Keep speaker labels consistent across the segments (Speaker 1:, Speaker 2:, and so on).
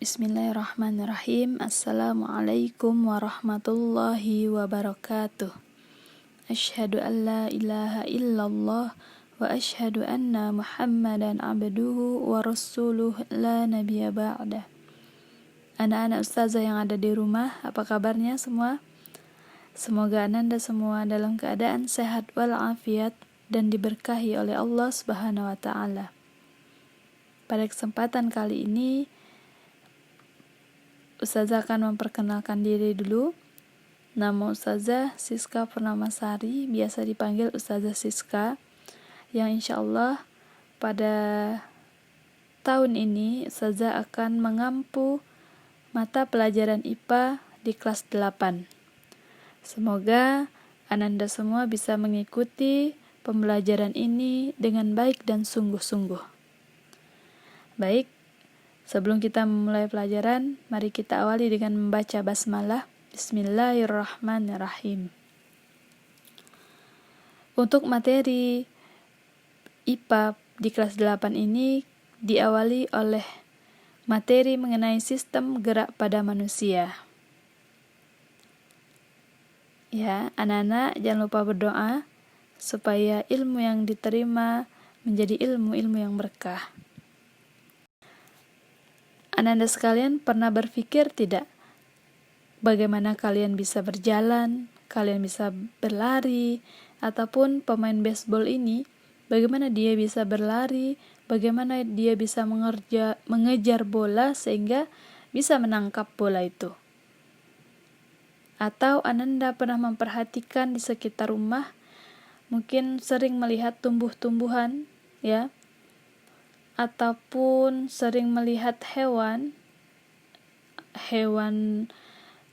Speaker 1: Bismillahirrahmanirrahim. Assalamualaikum warahmatullahi wabarakatuh. Asyhadu an la ilaha illallah wa asyhadu anna Muhammadan abduhu wa rasuluh la nabiyya ba'dah. Anak-anak ustazah yang ada di rumah, apa kabarnya semua? Semoga Ananda semua dalam keadaan sehat walafiat dan diberkahi oleh Allah Subhanahu wa taala. Pada kesempatan kali ini Ustazah akan memperkenalkan diri dulu. Nama Ustazah Siska Purnamasari, biasa dipanggil Ustazah Siska, yang insya Allah pada tahun ini Ustazah akan mengampu mata pelajaran IPA di kelas 8. Semoga Ananda semua bisa mengikuti pembelajaran ini dengan baik dan sungguh-sungguh. Baik, sebelum kita memulai pelajaran, mari kita awali dengan membaca basmalah. Bismillahirrahmanirrahim. Untuk materi IPA di kelas 8 ini diawali oleh materi mengenai sistem gerak pada manusia. Ya, anak-anak jangan lupa berdoa supaya ilmu yang diterima menjadi ilmu-ilmu yang berkah. Ananda sekalian pernah berpikir tidak bagaimana kalian bisa berjalan, kalian bisa berlari, ataupun pemain baseball ini bagaimana dia bisa berlari, bagaimana dia bisa mengejar bola sehingga bisa menangkap bola itu. Atau Ananda pernah memperhatikan di sekitar rumah, mungkin sering melihat tumbuh-tumbuhan, ya, ataupun sering melihat hewan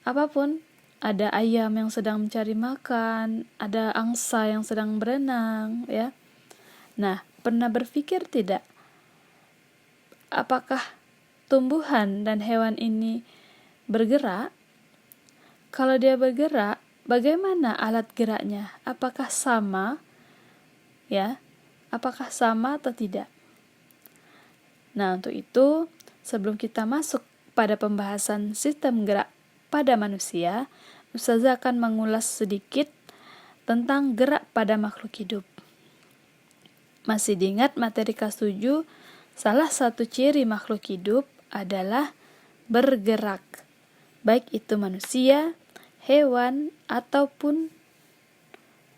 Speaker 1: apapun, ada ayam yang sedang mencari makan, ada angsa yang sedang berenang, ya. Nah, pernah berpikir tidak apakah tumbuhan dan hewan ini bergerak? Kalau dia bergerak, bagaimana alat geraknya? Apakah sama? Ya, apakah sama atau tidak? Nah, untuk itu, sebelum kita masuk pada pembahasan sistem gerak pada manusia, Ustazah akan mengulas sedikit tentang gerak pada makhluk hidup. Masih diingat materi kelas 7, salah satu ciri makhluk hidup adalah bergerak. Baik itu manusia, hewan, ataupun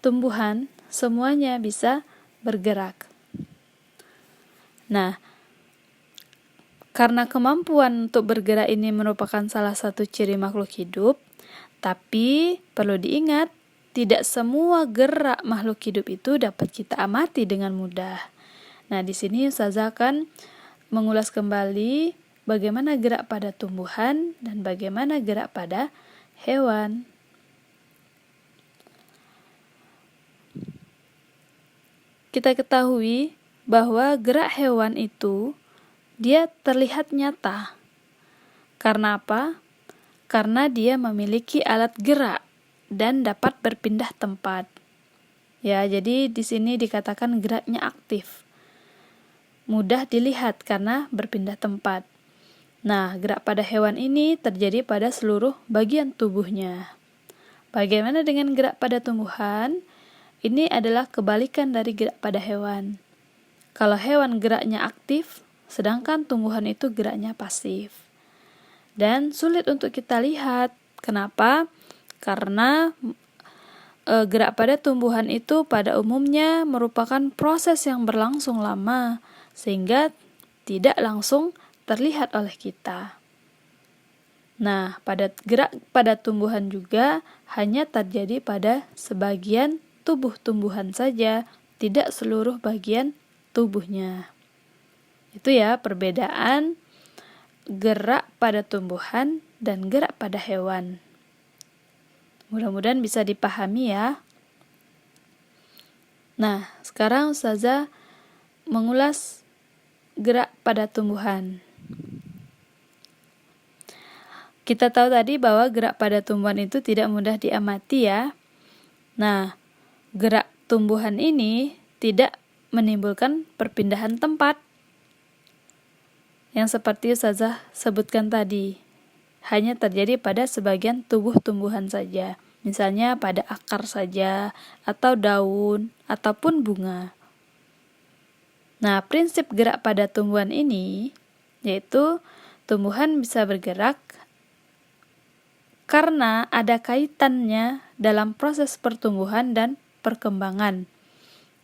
Speaker 1: tumbuhan, semuanya bisa bergerak. Nah, karena kemampuan untuk bergerak ini merupakan salah satu ciri makhluk hidup, tapi perlu diingat, tidak semua gerak makhluk hidup itu dapat kita amati dengan mudah. Nah, di sini Ustazah akan mengulas kembali bagaimana gerak pada tumbuhan dan bagaimana gerak pada hewan. Kita ketahui bahwa gerak hewan itu dia terlihat nyata. Karena apa? Karena dia memiliki alat gerak dan dapat berpindah tempat. Ya, jadi di sini dikatakan geraknya aktif. Mudah dilihat karena berpindah tempat. Nah, gerak pada hewan ini terjadi pada seluruh bagian tubuhnya. Bagaimana dengan gerak pada tumbuhan? Ini adalah kebalikan dari gerak pada hewan. Kalau hewan geraknya aktif, sedangkan tumbuhan itu geraknya pasif. Dan sulit untuk kita lihat. Kenapa? Karena gerak pada tumbuhan itu pada umumnya merupakan proses yang berlangsung lama, sehingga tidak langsung terlihat oleh kita. Nah, pada gerak pada tumbuhan juga hanya terjadi pada sebagian tubuh tumbuhan saja, tidak seluruh bagian tubuhnya. Itu ya perbedaan gerak pada tumbuhan dan gerak pada hewan. Mudah-mudahan bisa dipahami ya. Nah, sekarang Ustazah mengulas gerak pada tumbuhan. Kita tahu tadi bahwa gerak pada tumbuhan itu tidak mudah diamati ya. Nah, gerak tumbuhan ini tidak menimbulkan perpindahan tempat. yang seperti Ustazah sebutkan tadi, hanya terjadi pada sebagian tubuh tumbuhan saja, misalnya pada akar saja, atau daun, ataupun bunga. Nah, prinsip gerak pada tumbuhan ini, yaitu tumbuhan bisa bergerak karena ada kaitannya dalam proses pertumbuhan dan perkembangan.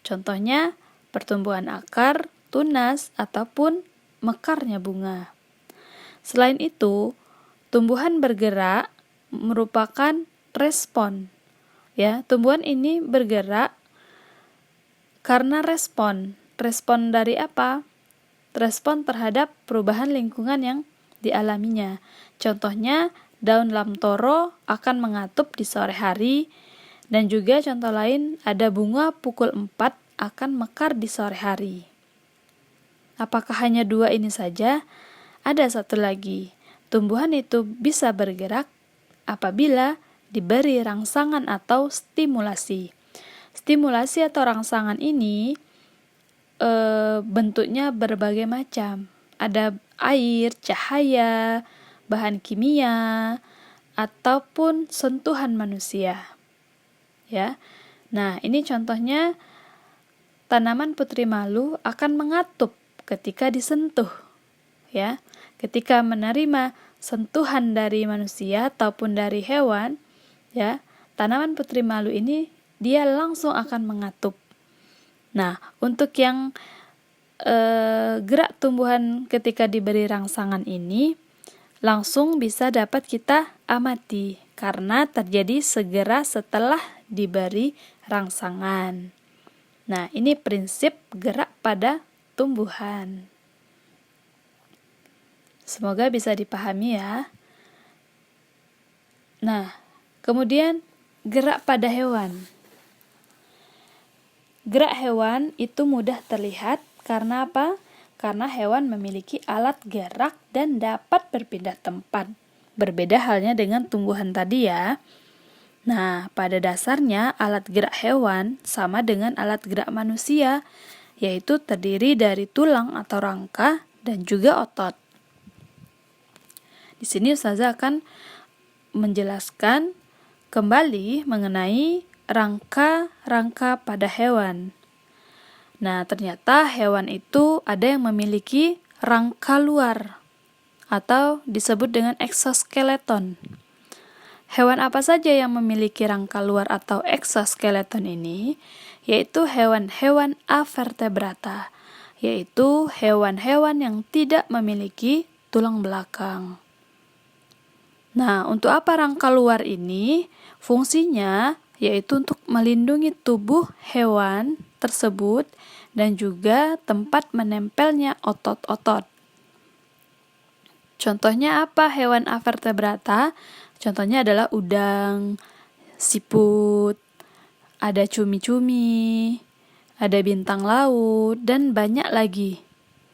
Speaker 1: Contohnya, pertumbuhan akar, tunas, ataupun mekarnya bunga. Selain itu, tumbuhan bergerak merupakan respon. Ya, tumbuhan ini bergerak karena respon. Respon dari apa? Respon terhadap perubahan lingkungan yang dialaminya. Contohnya, daun lamtoro akan mengatup di sore hari, dan juga contoh lain ada bunga pukul 4 akan mekar di sore hari. Apakah hanya dua ini saja? Ada satu lagi. Tumbuhan itu bisa bergerak apabila diberi rangsangan atau stimulasi. Stimulasi atau rangsangan ini bentuknya berbagai macam. Ada air, cahaya, bahan kimia, ataupun sentuhan manusia. Ya. Nah, ini contohnya tanaman putri malu akan mengatup ketika disentuh. Ya. Ketika menerima sentuhan dari manusia ataupun dari hewan, ya, tanaman putri malu ini dia langsung akan mengatup. Nah, untuk yang gerak tumbuhan ketika diberi rangsangan ini langsung bisa dapat kita amati karena terjadi segera setelah diberi rangsangan. Nah, ini prinsip gerak pada tumbuhan. Semoga bisa dipahami ya. Nah, kemudian gerak pada hewan. Gerak hewan itu mudah terlihat karena apa? Karena hewan memiliki alat gerak dan dapat berpindah tempat. Berbeda halnya dengan tumbuhan tadi ya. Nah, pada dasarnya alat gerak hewan sama dengan alat gerak manusia, yaitu terdiri dari tulang atau rangka dan juga otot. Di sini Ustazah akan menjelaskan kembali mengenai rangka-rangka pada hewan. Nah, ternyata hewan itu ada yang memiliki rangka luar atau disebut dengan eksoskeleton. Hewan apa saja yang memiliki rangka luar atau eksoskeleton ini? Yaitu hewan-hewan avertebrata, yaitu hewan-hewan yang tidak memiliki tulang belakang. Nah, untuk apa rangka luar ini? Fungsinya yaitu untuk melindungi tubuh hewan tersebut dan juga tempat menempelnya otot-otot. Contohnya apa hewan avertebrata? Contohnya adalah udang, siput, ada cumi-cumi, ada bintang laut, dan banyak lagi.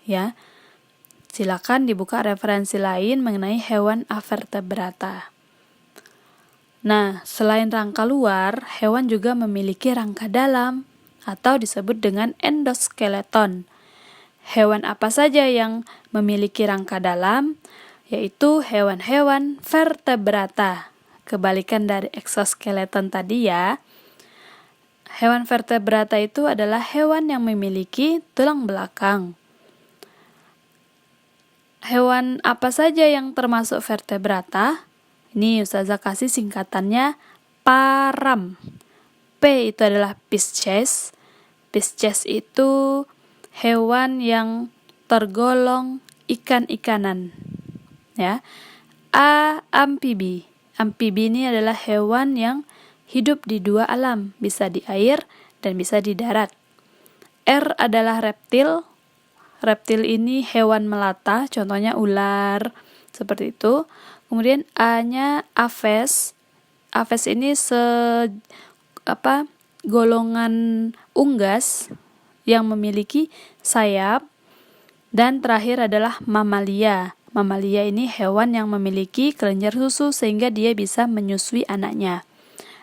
Speaker 1: Ya, silakan dibuka referensi lain mengenai hewan avertebrata. Nah, selain rangka luar, hewan juga memiliki rangka dalam atau disebut dengan endoskeleton. Hewan apa saja yang memiliki rangka dalam? Yaitu hewan-hewan vertebrata. Kebalikan dari eksoskeleton tadi ya. Hewan vertebrata itu adalah hewan yang memiliki tulang belakang. Hewan apa saja yang termasuk vertebrata? Ini Ustazah kasih singkatannya param. P itu adalah Pisces. Pisces itu hewan yang tergolong ikan-ikanan. Ya. A. Amfibi. Amfibi ini adalah hewan yang hidup di dua alam, bisa di air dan bisa di darat. R adalah reptil. Reptil ini hewan melata, contohnya ular, seperti itu. Kemudian A-nya Aves. Aves ini golongan unggas yang memiliki sayap. Dan terakhir adalah mamalia. Mamalia ini hewan yang memiliki kelenjar susu sehingga dia bisa menyusui anaknya.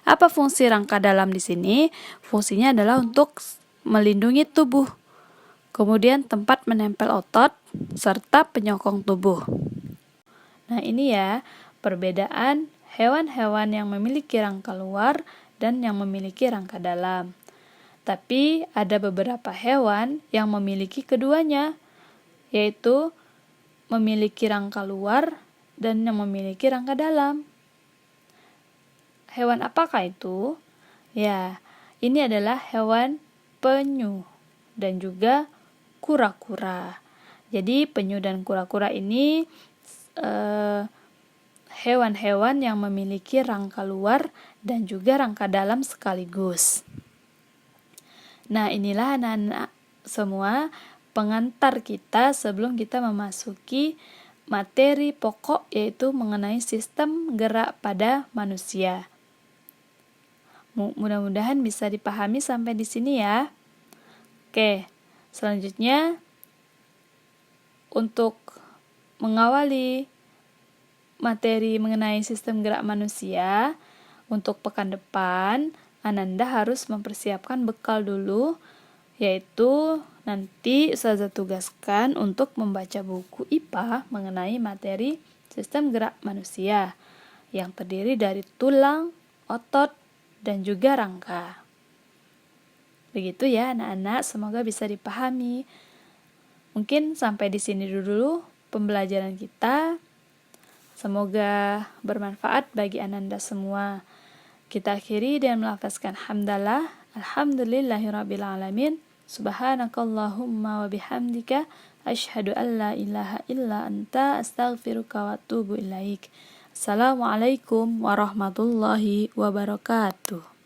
Speaker 1: Apa fungsi rangka dalam di sini? Fungsinya adalah untuk melindungi tubuh. Kemudian tempat menempel otot serta penyokong tubuh. Nah, ini ya perbedaan hewan-hewan yang memiliki rangka luar dan yang memiliki rangka dalam. Tapi ada beberapa hewan yang memiliki keduanya, yaitu memiliki rangka luar dan yang memiliki rangka dalam. Hewan apakah itu? Ya, ini adalah hewan penyu dan juga kura-kura. Jadi penyu dan kura-kura ini hewan-hewan yang memiliki rangka luar dan juga rangka dalam sekaligus. Nah, inilah anak-anak semua pengantar kita sebelum kita memasuki materi pokok, yaitu mengenai sistem gerak pada manusia. Mudah-mudahan bisa dipahami sampai di sini ya. Oke, selanjutnya untuk mengawali materi mengenai sistem gerak manusia, untuk pekan depan Ananda harus mempersiapkan bekal dulu, yaitu nanti Ustazah tugaskan untuk membaca buku IPA mengenai materi sistem gerak manusia yang terdiri dari tulang, otot, dan juga rangka. Begitu ya anak-anak, semoga bisa dipahami. Mungkin sampai di sini dulu pembelajaran kita. Semoga bermanfaat bagi Ananda semua. Kita akhiri dengan melafazkan hamdalah, alhamdulillahirrabbilalamin, subhanakallahumma wa bihamdika, asyhadu an la ilaha illa anta, astaghfiruka wa atubu ilaik. Assalamualaikum warahmatullahi wabarakatuh.